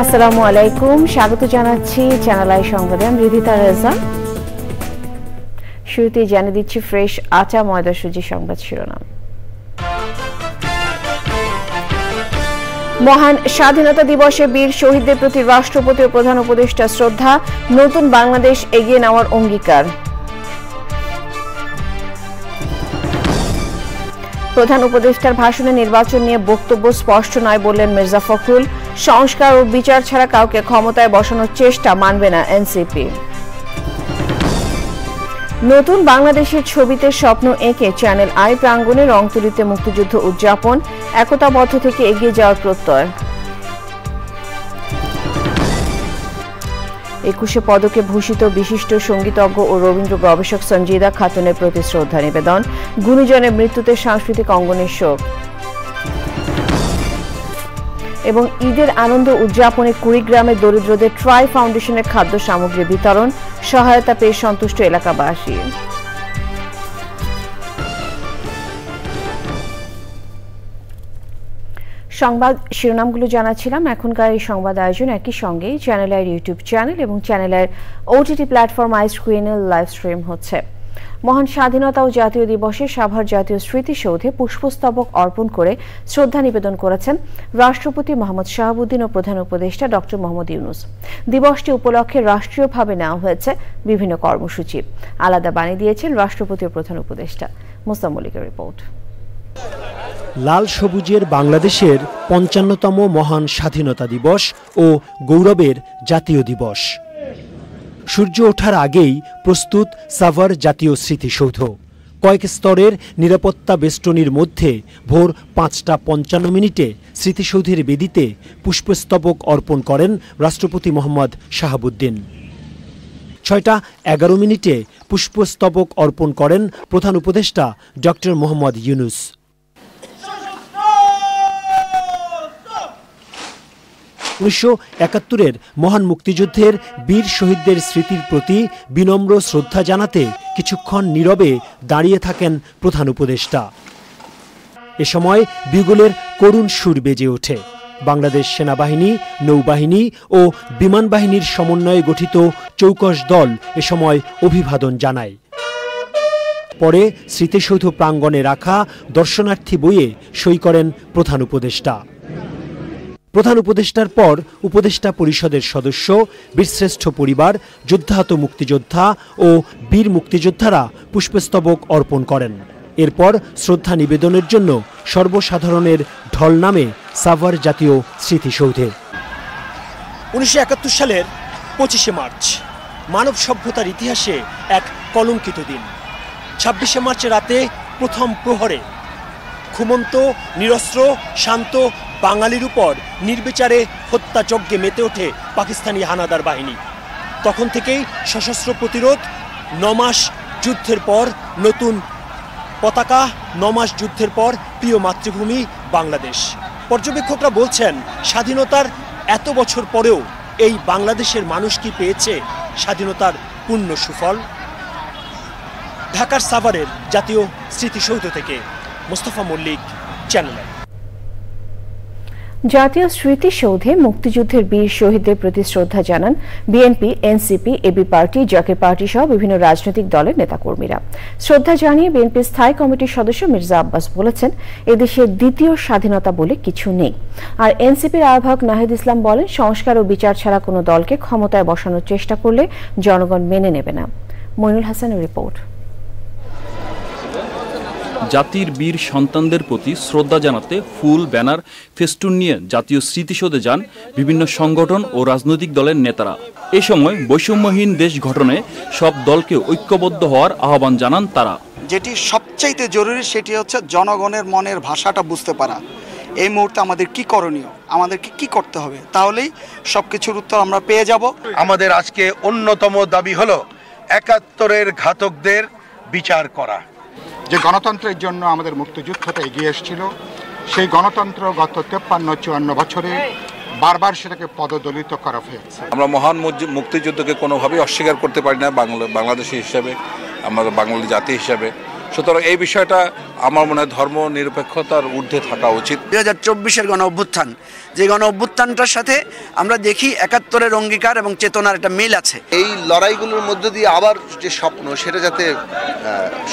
আসসালামু আলাইকুম, স্বাগত জানাচ্ছি চ্যানেল আই সংবাদে। আমি রিধিতা রেজা। শুরুতেই জানিয়ে দিচ্ছি ফ্রেশ আটা ময়দা সুজি সংবাদ শিরোনাম। মহান স্বাধীনতা দিবসে বীর শহীদদের প্রতি রাষ্ট্রপতি ও প্রধান উপদেষ্টা শ্রদ্ধা, নতুন বাংলাদেশ এগিয়ে নেওয়ার অঙ্গীকার। প্রধান উপদেষ্টার ভাষণে নির্বাচন নিয়ে বক্তব্য স্পষ্ট নয় বললেন মির্জা ফখরুল। সংস্কার ও বিচার ছাড়া কাউকে ক্ষমতায় বসানোর চেষ্টা মানবে না এনসিপি। নতুন বাংলাদেশের ছবিতে স্বপ্ন এঁকে চ্যানেল আই প্রাঙ্গণে রংতুলিতে মুক্তিযুদ্ধ উদযাপন, একতাবদ্ধ থেকে এগিয়ে যাওয়ার প্রত্যয়। 21শে পদকে ভূষিত বিশিষ্ট সঙ্গীতজ্ঞ ও রবীন্দ্র গবেষক সঞ্জিদা খাতুনের প্রতি শ্রদ্ধা নিবেদন, গুণীজনের মৃত্যুতে সাংস্কৃতিক অঙ্গনের শোক। এবং ঈদের আনন্দ উদযাপনে কুড়িগ্রামে দরিদ্রদের ট্রাই ফাউন্ডেশনের খাদ্য সামগ্রী বিতরণ, সহায়তা পেয়ে সন্তুষ্ট এলাকাবাসী। সংবাদ শিরোনামগুলো জানাচ্ছিলাম। এখনকার এই সংবাদ আয়োজন একই সঙ্গে চ্যানেলের ইউটিউব চ্যানেল এবং চ্যানেলের ওটিটি প্ল্যাটফর্ম আই স্ক্রিনে লাইভ স্ট্রিম হচ্ছে। মহান স্বাধীনতা ও জাতীয় দিবসে সাভার জাতীয় স্মৃতিসৌধে পুষ্পস্তবক অর্পণ করে শ্রদ্ধা নিবেদন করেছেন রাষ্ট্রপতি মোহাম্মদ শাহাবুদ্দিন ও প্রধান উপদেষ্টা ডক্টর মোহাম্মদ ইউনূস। দিবসটি উপলক্ষে রাষ্ট্রীয়ভাবে নেওয়া হয়েছে বিভিন্ন কর্মসূচি। আলাদা বাণী দিয়েছেন রাষ্ট্রপতি ও প্রধান উপদেষ্টা। মোস্তাক মল্লিকের রিপোর্ট। লাল সবুজের বাংলাদেশের ৫৫তম মহান স্বাধীনতা দিবস ও গৌরবের জাতীয় দিবস। সূর্য ওঠার আগেই প্রস্তুত সাভার জাতীয় স্মৃতিসৌধ। কয়েক স্তরের নিরাপত্তা বেষ্টনীর মধ্যে ভোর ৫টা ৫৫ স্মৃতিসৌধের বেদিতে পুষ্পস্তবক অর্পণ করেন রাষ্ট্রপতি মোহাম্মদ শাহাবুদ্দিন। ৬টা ১১ পুষ্পস্তবক অর্পণ করেন প্রধান উপদেষ্টা ডক্টর মোহাম্মদ ইউনূস। ১৯৭১-এর মহান মুক্তিযুদ্ধের বীর শহীদদের স্মৃতির প্রতি বিনম্র শ্রদ্ধা জানাতে কিছুক্ষণ নীরবে দাঁড়িয়ে থাকেন প্রধান উপদেষ্টা। এ সময় বিগুলের করুণ সুর বেজে ওঠে। বাংলাদেশ সেনাবাহিনী, নৌবাহিনী ও বিমান বাহিনীর সমন্বয়ে গঠিত চৌকস দল এ সময় অভিবাদন জানায়। পরে স্মৃতিসৌধ প্রাঙ্গণে রাখা দর্শনার্থী বইয়ে সই করেন প্রধান উপদেষ্টা। প্রধান উপদেষ্টার পর উপদেষ্টা পরিষদের সদস্য, বীরশ্রেষ্ঠ পরিবার, যুদ্ধাহত মুক্তিযোদ্ধা ও বীর মুক্তিযোদ্ধারা পুষ্পস্তবক অর্পণ করেন। এরপর শ্রদ্ধা নিবেদনের জন্য সর্বসাধারণের ঢল নামে সাভার জাতীয় স্মৃতিসৌধে। ১৯৭১ সালের ২৫শে মার্চ মানব সভ্যতার ইতিহাসে এক কলঙ্কিত দিন। ২৬শে মার্চ রাতে প্রথম প্রহরে ঘুমন্ত, নিরস্ত্র, শান্ত বাঙালির উপর নির্বিচারে হত্যাযজ্ঞে মেতে ওঠে পাকিস্তানি হানাদার বাহিনী। তখন থেকেই সশস্ত্র প্রতিরোধ, ৯ মাস যুদ্ধের পর নতুন পতাকা, ৯ মাস যুদ্ধের পর প্রিয় মাতৃভূমি বাংলাদেশ। পর্যবেক্ষকরা বলছেন, স্বাধীনতার এত বছর পরেও এই বাংলাদেশের মানুষ কি পেয়েছে স্বাধীনতার পূর্ণ সুফল? ঢাকার সাভারের জাতীয় স্মৃতিসৌধ থেকে মোস্তফা মল্লিক, চ্যানেল আই। জাতীয় স্মৃতিসৌধে মুক্তিযুদ্ধের বীর শহীদদের প্রতি শ্রদ্ধা জানান বিএনপি, এনসিপি, এবি পার্টি, জাকের পার্টি সহ বিভিন্ন রাজনৈতিক দলের নেতাকর্মীরা। শ্রদ্ধা জানিয়ে বিএনপির স্থায়ী কমিটির সদস্য মির্জা আব্বাস বলেছেন, এদেশের দ্বিতীয় স্বাধীনতা বলে কিছু নেই। আর এনসিপির আহ্বায়ক নাহিদ ইসলাম বলেন, সংস্কার ও বিচার ছাড়া কোনো দলকে ক্ষমতায় বসানোর চেষ্টা করলে জনগণ মেনে নেবে না। মইনুল হাসানের রিপোর্ট। জাতির বীর সন্তানদের প্রতি শ্রদ্ধা জানাতে ফুল, ব্যানার, ফেস্টুন নিয়ে জাতীয় স্মৃতিসৌধে যান বিভিন্ন সংগঠন ও রাজনৈতিক দলের নেতারা। এ সময় বৈষম্যহীন দেশ গঠনে সব দলকে ঐক্যবদ্ধ হওয়ার আহ্বান জানান তারা। যেটি সবচাইতে জরুরি সেটি হচ্ছে জনগণের মনের ভাষাটা বুঝতে পারা। এই মুহূর্তে আমাদের কি করণীয়, আমাদেরকে কি করতে হবে, তাহলেই সবকিছুর উত্তর আমরা পেয়ে যাব। আমাদের আজকে অন্যতম দাবি হলো ৭১-এর ঘাতকদের বিচার করা। যে গণতন্ত্রের জন্য আমাদের মুক্তিযুদ্ধটা এগিয়ে এসেছিল, সেই গণতন্ত্র গত ৫৩-৫৪ বছরে বারবার সেটাকে পদদলিত করা হয়েছে। আমরা মহান মুক্তিযুদ্ধকে কোনোভাবেই অস্বীকার করতে পারি না বাংলাদেশি হিসাবে, আমরা বাঙালি জাতি হিসাবে। সুতরাং এই বিষয়টা আমার মনে হয় ধর্ম নিরপেক্ষতার ঊর্ধ্বে থাকা উচিত। 2024-এর গণ অভ্যুত্থান, যে গণ অভ্যুত্থানটার সাথে আমরা দেখি 71-এর অঙ্গীকার এবং চেতনার একটা মিল আছে। এই লড়াইগুলোর মধ্য দিয়ে আবার যে স্বপ্ন সেটা যাতে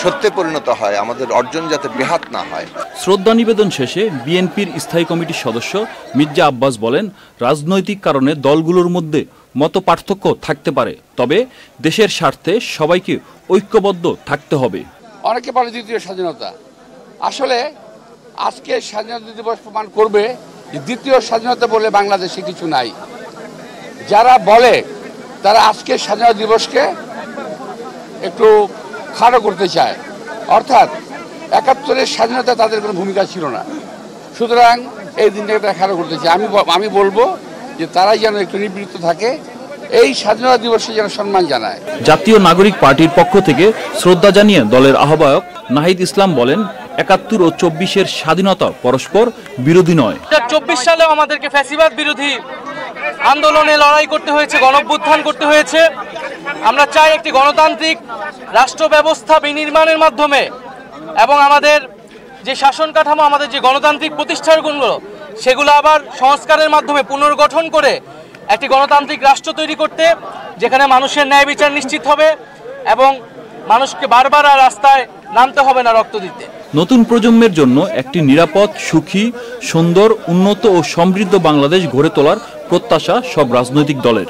সত্যে পরিণত হয়, আমাদের অর্জন যাতে ব্যাহত না হয়। শ্রদ্ধা নিবেদন শেষে বিএনপির স্থায়ী কমিটির সদস্য মির্জা আব্বাস বলেন, রাজনৈতিক কারণে দলগুলোর মধ্যে মত পার্থক্য থাকতে পারে, তবে দেশের স্বার্থে সবাইকে ঐক্যবদ্ধ থাকতে হবে। অনেকে বলে দ্বিতীয় স্বাধীনতা, আসলে আজকে স্বাধীনতা দিবস প্রমাণ করবে যে দ্বিতীয় স্বাধীনতা বলে বাংলাদেশে কিছু নাই। যারা বলে তারা আজকে স্বাধীনতা দিবসকে একটু খাটো করতে চায়, অর্থাৎ 71-এর স্বাধীনতা তাদের কোনো ভূমিকা ছিল না, সুতরাং এই দিনটাকে তারা খাটো করতে চায়। আমি বলবো যে তারাই যেন একটু নিবৃত্ত থাকে, এই স্বাধীনতা দিবসে যেন সম্মান জানায়। জাতীয় নাগরিক পার্টির পক্ষ থেকে শ্রদ্ধা জানিয়ে দলের আহ্বায়ক নাহিদ ইসলাম বলেন, 71 ও 24-এর স্বাধীনতা পরস্পর বিরোধী নয়। 24 সালেও আমাদেরকে ফ্যাসিবাদ বিরোধী আন্দোলনে লড়াই করতে হয়েছে, গণঅভ্যুত্থান করতে হয়েছে। আমরা চাই একটি গণতান্ত্রিক রাষ্ট্র ব্যবস্থা বিনির্মাণের মাধ্যমে এবং আমাদের যে শাসন কাঠামো, আমাদের যে গণতান্ত্রিক প্রতিষ্ঠানগুলো, সেগুলো আবার সংস্কারের মাধ্যমে পুনর্গঠন করে একটি গণতান্ত্রিক রাষ্ট্র তৈরি করতে, যেখানে মানুষের ন্যায় বিচার নিশ্চিত হবে এবং মানুষকে বারবার আর রাস্তায় নামতে হবে না রক্ত দিতে। নতুন প্রজন্মের জন্য একটি নিরাপদ, সুখী, সুন্দর, উন্নত ও সমৃদ্ধ বাংলাদেশ গড়ে তোলার প্রত্যাশা সব রাজনৈতিক দলের।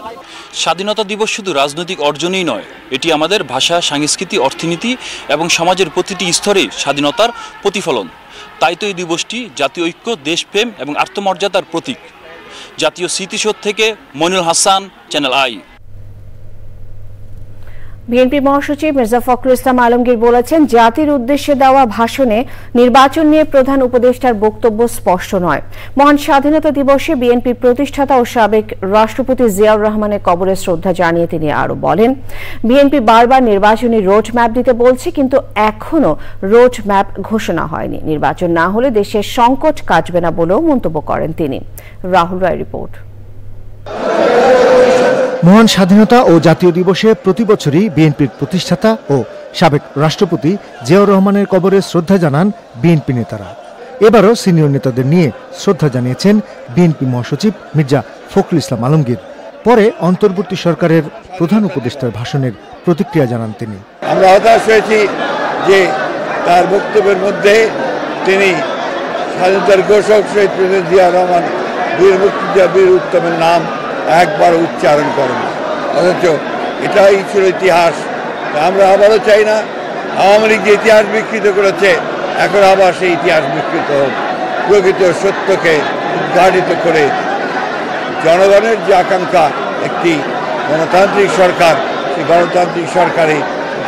স্বাধীনতা দিবস শুধু রাজনৈতিক অর্জনই নয়, এটি আমাদের ভাষা, সংস্কৃতি, অর্থনীতি এবং সমাজের প্রতিটি স্তরে স্বাধীনতার প্রতিফলন। তাই তো এই দিবসটি জাতীয় ঐক্য, দেশপ্রেম এবং আত্মমর্যাদার প্রতীক। জাতীয় স্মৃতিসৌধ থেকে মইনুল হাসান, চ্যানেল আই। বিএনপি মহাসচিব মির্জা ফখরুল ইসলাম আলমগীর বলেছেন, জাতির উদ্দেশ্যে দেওয়া ভাষণে নির্বাচন নিয়ে প্রধান উপদেষ্টার বক্তব্য স্পষ্ট নয়। মহান স্বাধীনতা দিবসে বিএনপির প্রতিষ্ঠাতা ও সাবেক রাষ্ট্রপতি জিয়াউর রহমানের কবরে শ্রদ্ধা জানিয়ে তিনি আরো বলেন, বিএনপি বারবার নির্বাচনী রোড ম্যাপ দিতে বলছে, কিন্তু এখনো রোড ম্যাপ ঘোষণা হয়নি। নির্বাচন না হলে দেশের সংকট কাটবে না বলেও মন্তব্য করেন তিনি। রাহুল রায় রিপোর্ট। মহান স্বাধীনতা ও জাতীয় দিবসে প্রতি বছরই বিএনপির প্রতিষ্ঠাতা ও সাবেক রাষ্ট্রপতি জিয়াউর রহমানের কবরে শ্রদ্ধা জানান বিএনপি নেতারা। এবারও সিনিয়র নেতাদের নিয়ে শ্রদ্ধা জানিয়েছেন বিএনপি মহাসচিব মির্জা ফখরুল ইসলাম আলমগীর। পরে অন্তর্বর্তী সরকারের প্রধান উপদেষ্টার ভাষণের প্রতিক্রিয়া জানান তিনি। আমরা হতাশ হয়েছি যে তার বক্তব্যের মধ্যে তিনি স্বাধীনতার ঘোষক শহীদ প্রেসিডেন্ট জিয়াউর রহমান, বীর মুক্তিযোদ্ধা, বীর উত্তমের নাম একবার উচ্চারণ করেন, অথচ এটাই ছিল ইতিহাস। আমরা আবারও চাই না আওয়ামী লীগ যে ইতিহাস বিকৃত করেছে, এখন আবার সেই ইতিহাস বিকৃত হোক। প্রকৃত সত্যকে উদ্ঘাটিত করে জনগণের যে আকাঙ্ক্ষা একটি গণতান্ত্রিক সরকার, সেই গণতান্ত্রিক সরকারে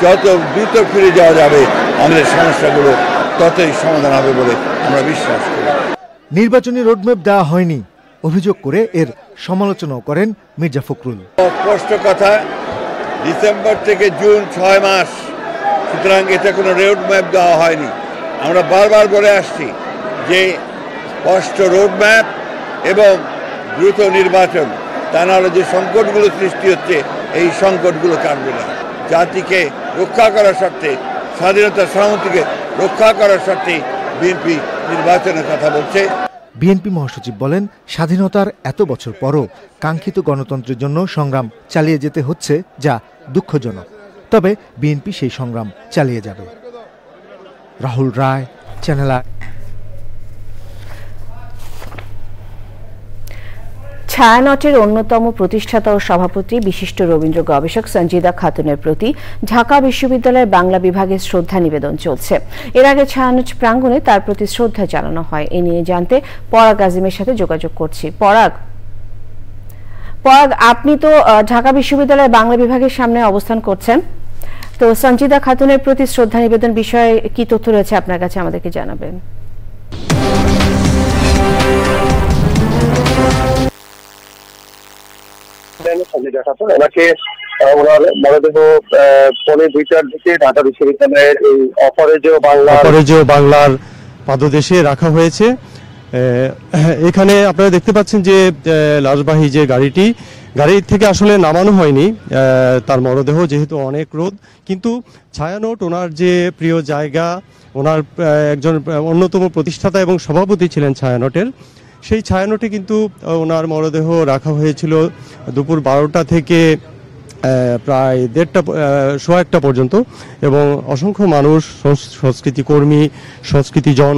যত দ্রুত ফিরে যাওয়া যাবে আমাদের সমস্যাগুলো ততই সমাধান হবে বলে আমরা বিশ্বাস করি। নির্বাচনী রোডম্যাপ দেওয়া হয়নি অভিযোগ করে এর সমালোচনাও করেন মির্জা ফখরুল। স্পষ্ট কথা, ডিসেম্বর থেকে জুন 6 মাস, সুতরাং এটা কোনো রোডম্যাপ দেওয়া হয়নি। আমরা বারবার বলে আসছি যে স্পষ্ট রোডম্যাপ এবং দ্রুত নির্বাচন, তা নাহলে যে সংকটগুলো সৃষ্টি হচ্ছে এই সংকটগুলো কাটবে না। জাতিকে রক্ষা করার স্বার্থে, স্বাধীনতা সার্বভৌমত্বকে রক্ষা করার স্বার্থে বিএনপি নির্বাচনের কথা বলছে। বিএনপি মহাসচিব বলেন, স্বাধীনতার এত বছর পরও কাঙ্ক্ষিত গণতন্ত্রের জন্য সংগ্রাম চালিয়ে যেতে হচ্ছে, যা দুঃখজনক। তবে বিএনপি সেই সংগ্রাম চালিয়ে যাবে। রাহুল রায়, চ্যানেল আই। ছায়ানটের অন্যতম প্রতিষ্ঠাতা ও সভাপতি বিশিষ্ট রবীন্দ্র গবেষক সঞ্জিদা খাতুনের প্রতি ঢাকা বিশ্ববিদ্যালয়ের বাংলা বিভাগের শ্রদ্ধা নিবেদন চলছে। এর আগে ছায়ানট প্রাঙ্গণে তার প্রতি শ্রদ্ধা জানানো হয়। এ নিয়ে জানতে পরাগ আজিমের সাথে যোগাযোগ করছি। পরাগ, আপনি তো ঢাকা বিশ্ববিদ্যালয়ের বাংলা বিভাগের সামনে অবস্থান করছেন, তো সঞ্জিদা খাতুনের প্রতি শ্রদ্ধা নিবেদন বিষয়ে কি তথ্য রয়েছে আপনার কাছে, আমাদেরকে জানাবেন। ওনাকে ওনার মরদেহ পৌনে 2টার দিকে ঢাকা বিশ্ববিদ্যালয়ের এই অপরাজেয় বাংলার পাদদেশে রাখা হয়েছে। এখানে আপনারা দেখতে পাচ্ছেন যে লাশবাহী যে গাড়িটি, গাড়ি থেকে আসলে নামানো হয়নি তার মরদেহ, যেহেতু অনেক রোদ। কিন্তু ছায়ানট ওনার যে প্রিয় জায়গা, ওনার একজন অন্যতম প্রতিষ্ঠাতা এবং সভাপতি ছিলেন ছায়ানটের, সেই ছায়ানটে কিন্তু ওনার মরদেহ রাখা হয়েছিল দুপুর 12টা থেকে প্রায় 1:30 পর্যন্ত। এবং অসংখ্য মানুষ, সংস্কৃতি কর্মী, সংস্কৃতিজন,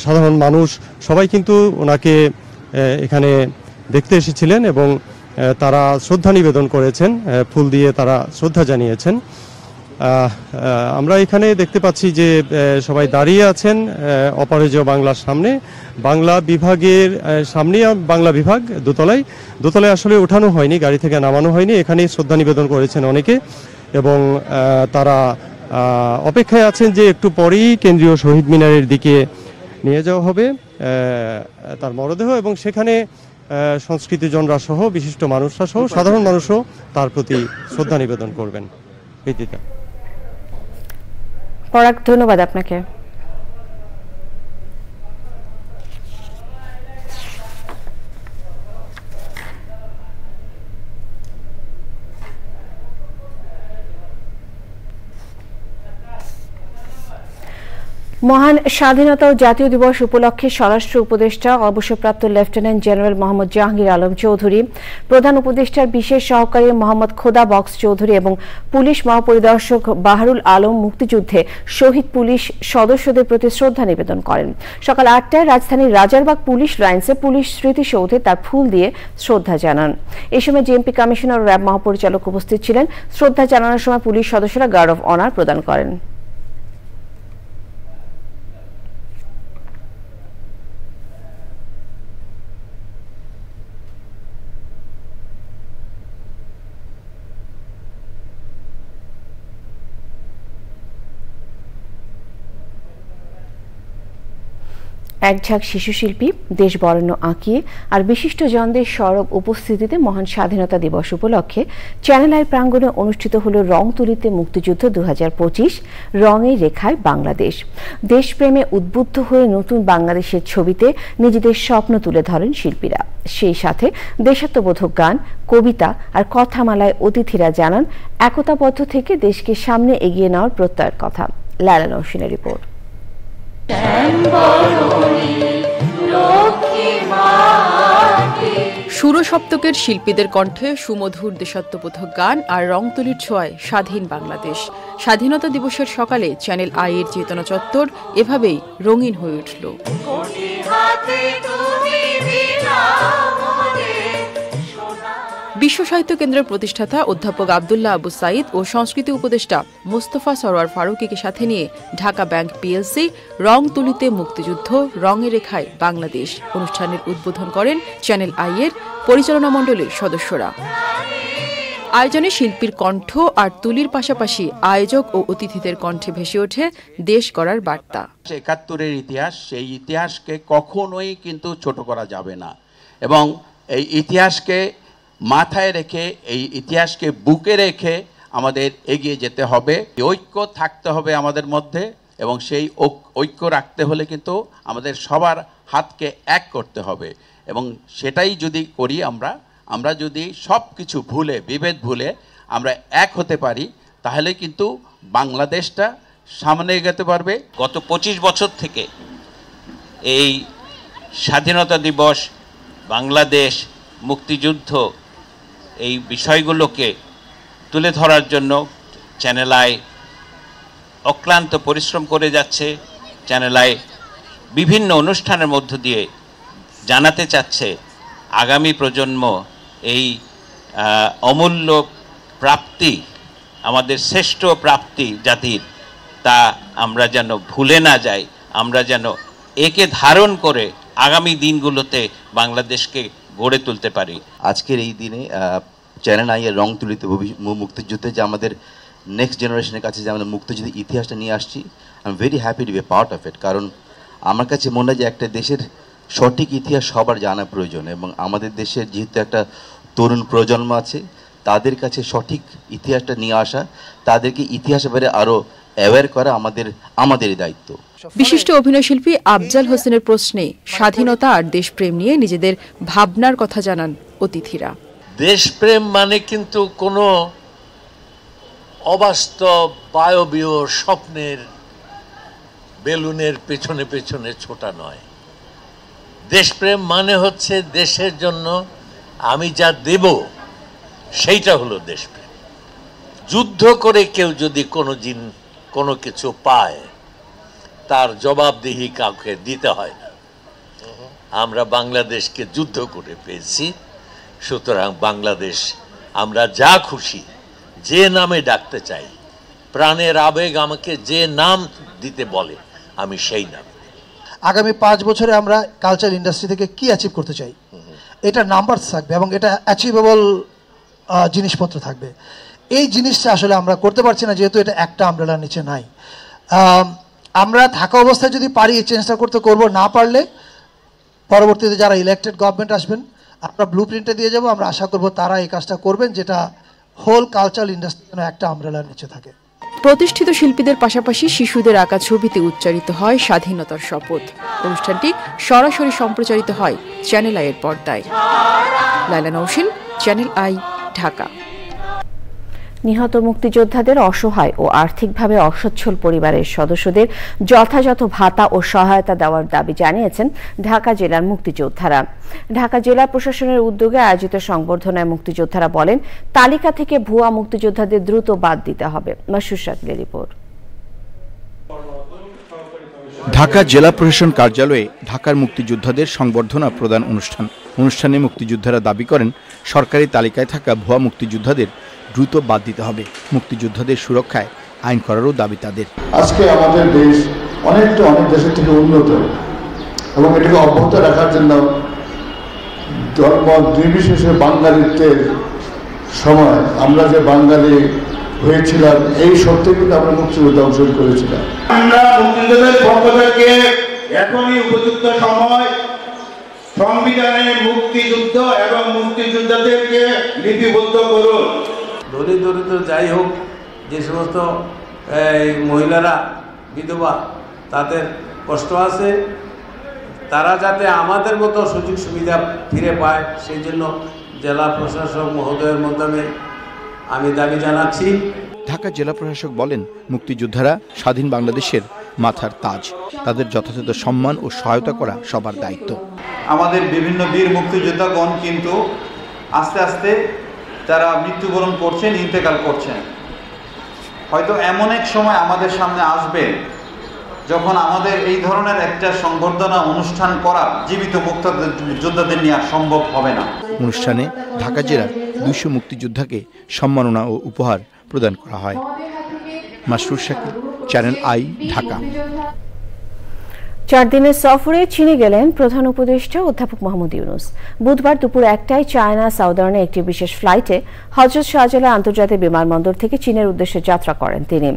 সাধারণ মানুষ সবাই কিন্তু ওনাকে এখানে দেখতে এসেছিলেন এবং তারা শ্রদ্ধা নিবেদন করেছেন, ফুল দিয়ে তারা শ্রদ্ধা জানিয়েছেন। আমরা এখানে দেখতে পাচ্ছি যে সবাই দাঁড়িয়ে আছেন অপরাজেয় বাংলার সামনে। বাংলা বিভাগের সামনে বাংলা বিভাগ দোতলায় আসলে ওঠানো হয়নি, গাড়ি থেকে নামানো হয়নি, এখানেই শ্রদ্ধা নিবেদন করেছেন অনেকে। এবং তারা অপেক্ষায় আছেন যে একটু পরেই কেন্দ্রীয় শহীদ মিনারের দিকে নিয়ে যাওয়া হবে তার মরদেহ, এবং সেখানে সংস্কৃতিজনরা সহ, বিশিষ্ট মানুষরা সহ, সাধারণ মানুষও তার প্রতি শ্রদ্ধা নিবেদন করবেন। পরাগ, ধন্যবাদ আপনাকে। মহান স্বাধীনতা ও জাতীয় দিবস উপলক্ষে স্বরাষ্ট্র উপদেষ্টা অবসরপ্রাপ্ত লেফটেন্যান্ট জেনারেল মোহাম্মদ জাহাঙ্গীর আলম চৌধুরী, প্রধান উপদেষ্টার বিশেষ সহকারী মোহাম্মদ খোদা বক্স চৌধুরী এবং পুলিশ মহাপরিদর্শক বাহারুল আলম মুক্তিযুদ্ধে শহীদ পুলিশ সদস্যদের প্রতি শ্রদ্ধা নিবেদন করেন। সকাল 8টায় রাজধানীর রাজারবাগ পুলিশ লাইন্সে পুলিশ স্মৃতিসৌধে তার ফুল দিয়ে শ্রদ্ধা জানান। এই সময় জেএমপি কমিশনার ও র্যাব মহাপরিচালক উপস্থিত ছিলেন। শ্রদ্ধা জানানোর সময় পুলিশ সদস্যরা গার্ড অফ অনার প্রদান করেন। এক ঝাঁক শিশু শিল্পী দেশ বরেণ্য আঁকিয়ে আর বিশিষ্টজনদের সরব উপস্থিতিতে মহান স্বাধীনতা দিবস উপলক্ষে চ্যানেল আই প্রাঙ্গণে অনুষ্ঠিত হল রংতুলিতে মুক্তিযুদ্ধ 2025 রঙের রেখায় বাংলাদেশ। দেশপ্রেমে উদ্বুদ্ধ হয়ে নতুন বাংলাদেশের ছবিতে নিজেদের স্বপ্ন তুলে ধরেন শিল্পীরা। সেই সাথে দেশাত্মবোধক গান, কবিতা আর কথামালায় অতিথিরা জানান একতাবদ্ধ থেকে দেশকে সামনে এগিয়ে নেওয়ার প্রত্যয়ের কথা। লায়লা নওশিনের রিপোর্ট। সুরসপ্তকের শিল্পীদের কণ্ঠে সুমধুর দেশাত্মবোধক গান আর রংতুলির ছোঁয়ায় স্বাধীন বাংলাদেশ। স্বাধীনতা দিবসের সকালে চ্যানেল আই এর চেতনা চত্বর এভাবেই রঙিন হয়ে উঠল। বিশ্ব সাহিত্য কেন্দ্রের প্রতিষ্ঠাতা অধ্যাপক আব্দুল্লাহ আবু সাইদ ও সংস্কৃতি উপদেষ্টা মোস্তফা সরোয়ার ফারুকীকে সাথে নিয়ে ঢাকা ব্যাংক পিএলসি রংতুলিতে মুক্তিযুদ্ধ রঙের রেখায় বাংলাদেশ অনুষ্ঠানের উদ্বোধন করেন চ্যানেল আই এর পরিচালনা মণ্ডলীর সদস্যরা। আয়োজনে শিল্পীর কণ্ঠ আর তুলির পাশাপাশি আয়োজক ও অতিথিদের কণ্ঠে ভেসে ওঠে দেশ গড়ার বার্তা। ৭১-এর ইতিহাস, সেই ইতিহাসকে কখনোই কিন্তু ছোট করা যাবে না এবং এই ইতিহাসকে মাথায় রেখে, এই ইতিহাসকে বুকে রেখে আমাদের এগিয়ে যেতে হবে। ঐক্য থাকতে হবে আমাদের মধ্যে এবং সেই ঐক্য রাখতে হলে কিন্তু আমাদের সবার হাতকে এক করতে হবে এবং সেটাই যদি করি আমরা যদি সব কিছু ভুলে, বিভেদ ভুলে আমরা এক হতে পারি, তাহলে কিন্তু বাংলাদেশটা সামনে এগোতে পারবে। গত 25 বছর থেকে এই স্বাধীনতা দিবস, বাংলাদেশ, মুক্তিযুদ্ধ, এই বিষয়গুলোকে তুলে ধরার জন্য চ্যানেল আই অক্লান্ত পরিশ্রম করে যাচ্ছে। চ্যানেল আই বিভিন্ন অনুষ্ঠানের মধ্য দিয়ে জানাতে চাচ্ছে আগামী প্রজন্ম এই অমূল্য প্রাপ্তি, আমাদের শ্রেষ্ঠ প্রাপ্তি জাতির, তা আমরা যেন ভুলে না যাই, আমরা যেন একে ধারণ করে আগামী দিনগুলোতে বাংলাদেশকে গড়ে তুলতে পারি। আজকের এই দিনে চ্যানেল আই এর রংতুলিতে মুক্তিযুদ্ধে যে আমাদের নেক্সট জেনারেশনের কাছে যে আমাদের মুক্তিযুদ্ধের ইতিহাসটা নিয়ে আসছি, I am very happy to be part of it. কারণ আমার কাছে মনে হয় যে একটা দেশের সঠিক ইতিহাস সবার জানা প্রয়োজন এবং আমাদের দেশের যেহেতু একটা তরুণ প্রজন্ম আছে, তাদের কাছে সঠিক ইতিহাসটা নিয়ে আসা, তাদেরকে ইতিহাসের ব্যাপারে আরও অ্যাওয়্যার করা আমাদেরই দায়িত্ব। বিশিষ্ট অভিনয়শিল্পী আফজাল হোসেনের প্রশ্নে স্বাধীনতা আর দেশপ্রেম নিয়ে নিজেদের ভাবনার কথা জানান অতিথিরা। দেশপ্রেম মানে কিন্তু কোনো অবাস্তব বায়বীয় স্বপ্নের বেলুনের পেছনে পেছনে ছোটা নয়। দেশপ্রেম মানে হচ্ছে দেশের জন্য আমি যা দেব সেইটা হলো দেশপ্রেম। যুদ্ধ করে কেউ যদি কোনো কিছু পায় তার জবাবদিহি কাউকে দিতে হয় না। আমরা বাংলাদেশকে যুদ্ধ করে পেয়েছি, সুতরাং বাংলাদেশ আমরা যা খুশি যে নামে ডাকতে চাই, প্রাণের আবেগ আমাকে যে নাম দিতে বলে আমি সেই নাম। আগামী 5 বছরে আমরা কালচার ইন্ডাস্ট্রি থেকে কি অ্যাচিভ করতে চাই, এটা নাম্বার থাকবে এবং এটা অ্যাচিভেবল জিনিসপত্র থাকবে। এই জিনিসটা আসলে আমরা করতে পারছি না, যেহেতু এটা একটা আমব্রেলার নিচে নাই। আমরা থাকা অবস্থায় যদি পারি এই চেঞ্জটা করব, না পারলে পরবর্তীতে যারা ইলেক্টেড গভর্নমেন্ট আসবেন আমরা ব্লু প্রিন্টে দিয়ে যাব। আমরা আশা করব তারা এই কাজটা করবেন, যেটা হোল কালচারাল ইন্ডাস্ট্রি যেন একটা আমব্রেলার নিচে থাকে। প্রতিষ্ঠিত শিল্পীদের পাশাপাশি শিশুদের আঁকা ছবিতে উচ্চারিত হয় স্বাধীনতার শপথ। অনুষ্ঠানটি সরাসরি সম্প্রচারিত হয় চ্যানেল আই এর পর্দায়। লাইলা নওশিন, চ্যানেল আই, ঢাকা। নিহত মুক্তিযোদ্ধাদের অসহায় ও আর্থিকভাবে অসচ্ছল পরিবারের সদস্যদের যথাযথ ভাতা ও সহায়তা দেওয়ার দাবি জানিয়েছেন ঢাকা জেলার মুক্তিযোদ্ধারা। ঢাকা জেলা প্রশাসনের উদ্যোগে আয়োজিত সংবর্ধনায় মুক্তিযোদ্ধারা বলেন, তালিকা থেকে ভুয়া মুক্তিযোদ্ধাদের দ্রুত বাদ দিতে হবে। মাসুর শাকিলের রিপোর্ট। ঢাকা জেলা প্রশাসন কার্যালয়ে ঢাকার মুক্তিযোদ্ধাদের সংবর্ধনা প্রদান অনুষ্ঠানে মুক্তিযোদ্ধারা দাবি করেন, সরকারি তালিকায় থাকা ভুয়া মুক্তিযোদ্ধাদের দ্রুত বাদ দিতে হবে। মুক্তিযোদ্ধাদের সুরক্ষায় আইন করারও দাবি তাদের। আজকে আমাদের দেশ অনেক দেশের থেকে উন্নত এবং এটাকে অব্যাহত রাখার জন্য ধর্ম নির্বিশেষে বাঙালিত্বের সময় আমরা যে বাঙালি হয়েছিলাম এই সত্যি কিন্তু আমরা মুক্তিযুদ্ধে অংশগ্রহণ করেছিলাম। আমরা মুক্তিযোদ্ধাদের পক্ষ থেকে এখনই উপযুক্ত সময় সংবিধানে মুক্তিযুদ্ধ এবং মুক্তিযোদ্ধাদেরকে লিপিবদ্ধ করুন। ধনী দরিদ্র যাই হোক, যে সমস্ত মহিলারা বিধবা তাদের কষ্ট আছে, তারা যাতে আমাদের মতো সুযোগ সুবিধা ফিরে পায় সেই জন্য জেলা প্রশাসক মহোদয়ের মাধ্যমে আমি দাবি জানাচ্ছি। ঢাকা জেলা প্রশাসক বলেন, মুক্তিযোদ্ধারা স্বাধীন বাংলাদেশের মাথার তাজ, তাদের যথাযথ সম্মান ও সহায়তা করা সবার দায়িত্ব। আমাদের বিভিন্ন বীর মুক্তিযোদ্ধাগণ কিন্তু আস্তে আস্তে যারা মৃত্যুবরণ করছেন, ইন্তেকাল করছেন, হয়তো এমন এক সময় আমাদের সামনে আসবে যখন আমাদের এই ধরনের একটা সংবর্ধনা অনুষ্ঠান করা জীবিত মুক্তিযোদ্ধাদের নিয়ে আর সম্ভব হবে না। অনুষ্ঠানে ঢাকা জেলার 200 মুক্তিযোদ্ধাকে সম্মাননা ও উপহার প্রদান করা হয়। Masrur Shakil, channel I, Dhaka. 4 দিনের সফরে চীনে গেলেন প্রধান উপদেষ্টা অধ্যাপক মোহাম্মদ ইউনূস। বুধবার দুপুর 1টায় চায়না সাউদার্নে একটি বিশেষ ফ্লাইটে হযরত শাহজালাল আন্তর্জাতিক বিমানবন্দর থেকে চীনের উদ্দেশ্যে যাত্রা করেন তিনি।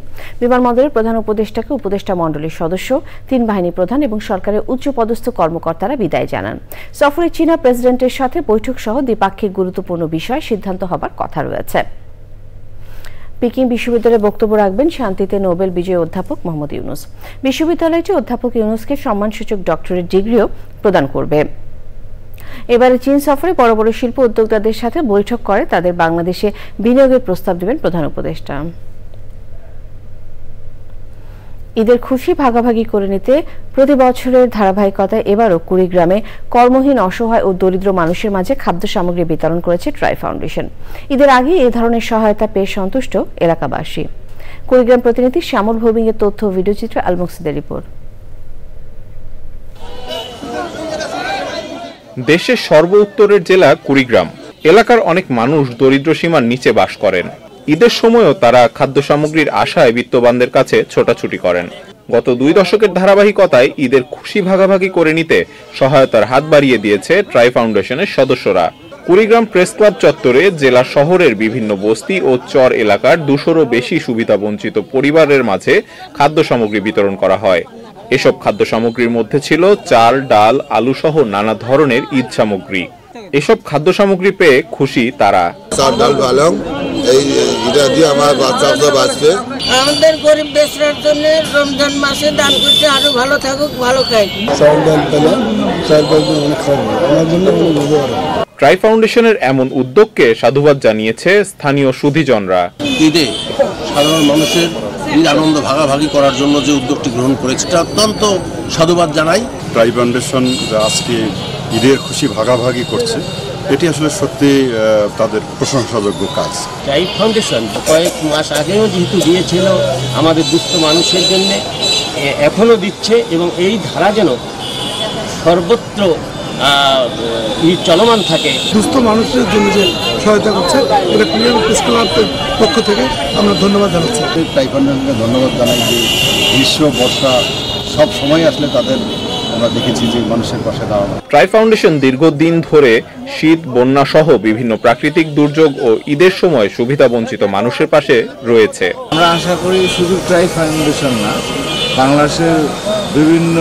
বিমানবন্দরের প্রধান উপদেষ্টাকে উপদেষ্টা মণ্ডলীর সদস্য, 3 বাহিনী প্রধান এবং সরকারের উচ্চপদস্থ কর্মকর্তারা বিদায় জানান। সফরে চীনা প্রেসিডেন্টের সাথে বৈঠক সহ দ্বিপাক্ষিক গুরুত্বপূর্ণ বিষয়ে সিদ্ধান্ত হবার কথা রয়েছে। পিকিং বিশ্ববিদ্যালয়ে বক্তব্য রাখবেন শান্তিতে নোবেল বিজয়ী অধ্যাপক মোহাম্মদ ইউনূস। বিশ্ববিদ্যালয়টি অধ্যাপক ইউনূসকে সম্মানসূচক ডক্টরেট ডিগ্রিও প্রদান করবে। এবারে চীন সফরে বড় বড় শিল্প উদ্যোক্তাদের সাথে বৈঠক করে তাদের বাংলাদেশে বিনিয়োগের প্রস্তাব দেবেন প্রধান উপদেষ্টা। ঈদের খুশি ভাগাভাগি করে নিতে প্রতি বছরের ধারাবাহিকতায় এবারও কুড়িগ্রামে কর্মহীন, অসহায় ও দরিদ্র মানুষের মাঝে খাদ্য সামগ্রী বিতরণ করেছে ট্রাই ফাউন্ডেশন। ঈদের আগে এই ধরনের সহায়তা পেয়ে সন্তুষ্ট এলাকাবাসী। কুড়িগ্রাম প্রতিনিধি শ্যামল ভৌমিকের তথ্য ও ভিডিওচিত্র আল মুকসিদের রিপোর্ট। দেশের সর্ব উত্তরের জেলা কুড়িগ্রাম এলাকার অনেক মানুষ দরিদ্র সীমার নিচে বাস করেন। ঈদের সময়ও তারা খাদ্য সামগ্রীর আশায় বিত্তবানদের কাছে ছোটাছুটি করেন। গত 2 দশকের ধারাবাহিকতায় ঈদের খুশি ভাগাভাগি করে নিতে সহায়তার হাত বাড়িয়ে দিয়েছে ট্রাই ফাউন্ডেশনের সদস্যরা। কুড়িগ্রাম প্রেস ক্লাব চত্বরে জেলা শহরের বিভিন্ন বস্তি ও চর এলাকার 200-রও বেশি সুবিধা বঞ্চিত পরিবারের মাঝে খাদ্য সামগ্রী বিতরণ করা হয়। এসব খাদ্য সামগ্রীর মধ্যে ছিল চাল, ডাল, আলু সহ নানা ধরনের ঈদ সামগ্রী। এসব খাদ্য সামগ্রী পেয়ে খুশি তারা। চাল, ডাল, পালং এই এটা দিয়ে আমার বাচ্চারা বাঁচবে। আমাদের গরিব দেশের জন্য রমজান মাসে দান করতে আরো ভালো থাকুক, ভালো খাই। চাল, ডাল পেলে চাল ডাল অনেক খাবো, আমার জন্য অনেক উপকার। ট্রাই ফাউন্ডেশনের এমন উদ্যোগকে সাধুবাদ জানিয়েছে স্থানীয় সুধীজনরা। ঈদে সাধারণ মানুষের ঈদ আনন্দ ভাগাভাগি করার জন্য যে উদ্যোগটি গ্রহণ করেছে তা অত্যন্ত সাধুবাদ জানাই। ট্রাই ফাউন্ডেশন আজকে ঈদের খুশি ভাগাভাগি করছে, এটি আসলে সত্যি তাদের প্রশংসাযোগ্য কাজ। ট্রাই ফাউন্ডেশন কয়েক মাস আগেও যেহেতু দিয়েছিল আমাদের দুস্থ মানুষের জন্য, এখনও দিচ্ছে এবং এই ধারা যেন সর্বত্র চলমান থাকে। দুস্থ মানুষের জন্য যে সহায়তা করছে এটা ক্লিয়ার প্রেস ক্লাবের পক্ষ থেকে আমরা ধন্যবাদ জানাচ্ছি। ট্রাই ফাউন্ডেশনকে ধন্যবাদ জানাই যে গ্রীষ্ম বর্ষা সব সময় আসলে তাদের আমরা দেখেছি যে মানুষের পাশে দাঁড়ানো। ট্রাই ফাউন্ডেশন দীর্ঘদিন ধরে শীত, বন্যা সহ বিভিন্ন প্রাকৃতিক দুর্যোগ ও ঈদের সময় সুবিধা বঞ্চিত মানুষের পাশে রয়েছে। আমরা আশা করি শুধু ট্রাই ফাউন্ডেশন না, বাংলাদেশের বিভিন্ন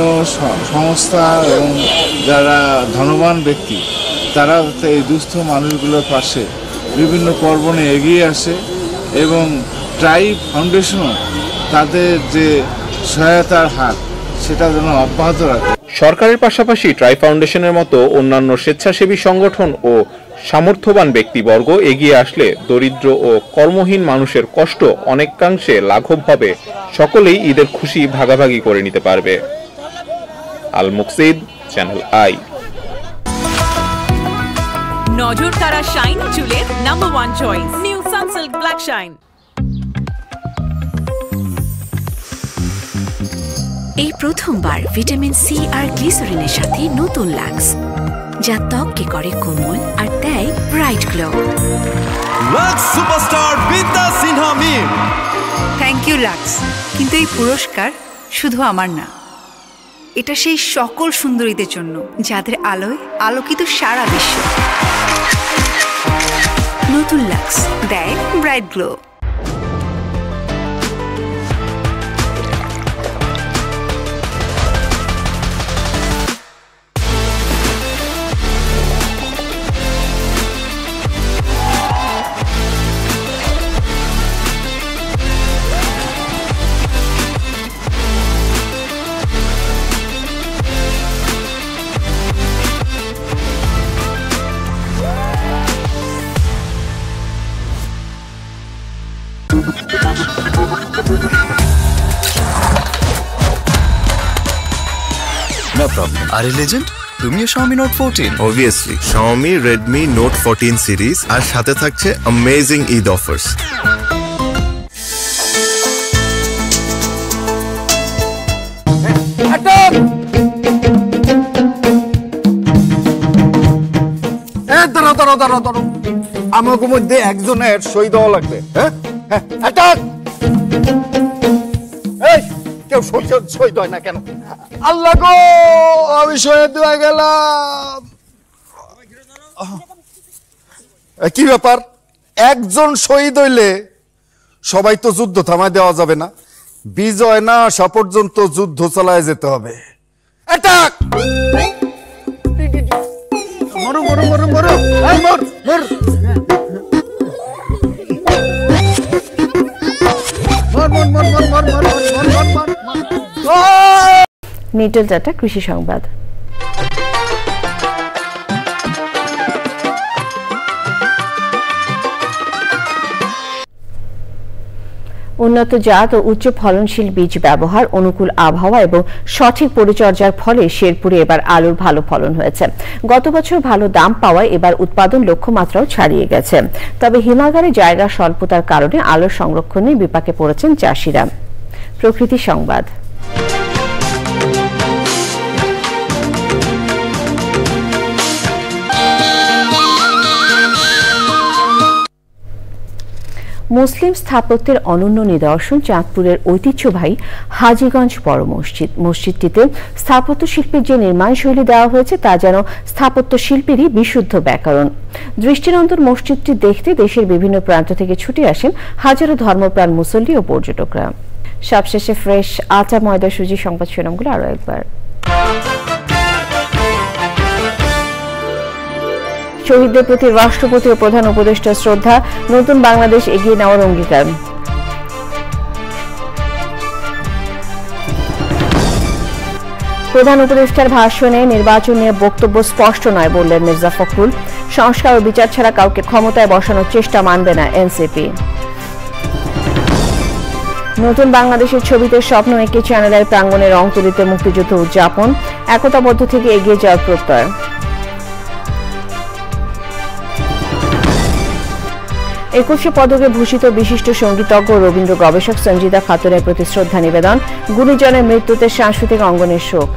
সংস্থা এবং যারা ধনবান ব্যক্তি তারা এই দুস্থ মানুষগুলোর পাশে বিভিন্ন পর্বণে এগিয়ে আসে এবং ট্রাই ফাউন্ডেশনও তাদের যে সহায়তার হাত সেটা যেন অব্যাহত রাখে। সরকারের পাশাপাশি ট্রাই ফাউন্ডেশনের মতো অন্যান্য স্বেচ্ছাসেবী সংগঠন ও সামর্থ্যবান ব্যক্তিবর্গ এগিয়ে আসলে দরিদ্র ও কর্মহীন মানুষের কষ্ট অনেকাংশে লাঘব হবে, সকলেই ঈদের খুশি ভাগাভাগি করে নিতে পারবে। আল মুকসিদ, চ্যানেল আই। নজর তারা শাইন চুলের number 1 choice, new Sunsilk black shine. এই প্রথমবার ভিটামিন সি আর গ্লিসারিনের সাথে নতুন লাক্স, যা ত্বককে করে কোমল আর দেয় ব্রাইট গ্লো। লাক্স সুপারস্টার বিদ্যা Sinha Mim. Thank you lux, কিন্তু এই পুরস্কার শুধু আমার না, এটা সেই সকল সুন্দরীদের জন্য যাদের আলোয় আলোকিত সারা বিশ্ব। নতুন লাক্স দেয় bright glow. No problem. Are you legend? তুমিও Xiaomi Note 14? Obviously. Xiaomi Redmi Note 14 series আর সাথে থাকছে amazing Eid offers. দাঁড়াও আমাকে মধ্যে একজনের সই দেওয়া লাগবে। হ্যাঁ, কেউ সই দেয় না কেন? আল্লাহ গো, আমি সই দেওয়া গেলাম। কি ব্যাপার, একজন শহীদ হইলে সবাই তো যুদ্ধ থামায় দেওয়া যাবে না, বিজয় না আসা পর্যন্ত যুদ্ধ চালায় যেতে হবে। মরো মরো মরো মরো, মর মর। নিটল ডাটা কৃষি সংবাদ। উন্নত জাত ও উচ্চ ফলনশীল বীজ ব্যবহার, অনুকূল আবহাওয়া এবং সঠিক পরিচর্যার ফলে শেরপুরে এবার আলুর ভালো ফলন হয়েছে। গত বছর ভালো দাম পাওয়ায় এবার উৎপাদন লক্ষ্যমাত্রাও ছাড়িয়ে গেছে। তবে হিমাগারে জায়গা স্বল্পতার কারণে আলুর সংরক্ষণে বিপাকে পড়েছেন চাষিরা। প্রকৃতি সংবাদ। মুসলিম স্থাপত্যের অনন্য নিদর্শন চাঁদপুরের ঐতিহ্যবাহী হাজীগঞ্জ বড় মসজিদ। মসজিদটিতে স্থাপত্য শিল্পের যে নির্মাণশৈলী দেওয়া হয়েছে তা যেন স্থাপত্য শিল্পেরই বিশুদ্ধ ব্যাকরণ। দৃষ্টিনন্দন মসজিদটি দেখতে দেশের বিভিন্ন প্রান্ত থেকে ছুটে আসেন হাজারো ধর্মপ্রাণ মুসল্লি ও পর্যটকরা। সবশেষে ফ্রেশ আটা ময়দা সুজি সংবাদ শিরোনামগুলো আরো একবার। শহীদদের প্রতি রাষ্ট্রপতি ও প্রধান উপদেষ্টার শ্রদ্ধা, নতুন বাংলাদেশ এগিয়ে নেওয়ার অঙ্গীকার। প্রধান উপদেষ্টার ভাষণে নির্বাচন নিয়ে বক্তব্য স্পষ্ট নয় বললেন মির্জা ফখরুল। সংস্কার ও বিচার ছাড়া কাউকে ক্ষমতায় বসানোর চেষ্টা মানবে না এনসিপি। নতুন বাংলাদেশের ছবিতে স্বপ্ন এঁকে চ্যানেলের প্রাঙ্গণে রংতুলিতে মুক্তিযুদ্ধ উদযাপন, একতাবদ্ধ থেকে এগিয়ে যাওয়ার প্রত্যয়। 21 পদকে ভূষিত বিশিষ্ট সঙ্গীতজ্ঞ রবীন্দ্র গবেষক সঞ্জিদা খাতুনের প্রতি শ্রদ্ধা নিবেদন, গুরুজনের মৃত্যুতে সাংস্কৃতিক অঙ্গনের শোক।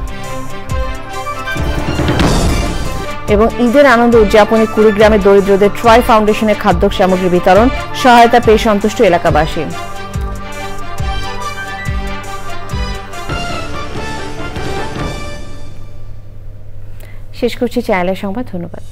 এবং ঈদের আনন্দ উদযাপনে কুড়িগ্রামে দরিদ্রদের ট্রাই ফাউন্ডেশনের খাদ্য সামগ্রী বিতরণ, সহায়তা পেয়ে সন্তুষ্ট এলাকাবাসী। শেষ করছি চ্যানেলের সংবাদ। ধন্যবাদ।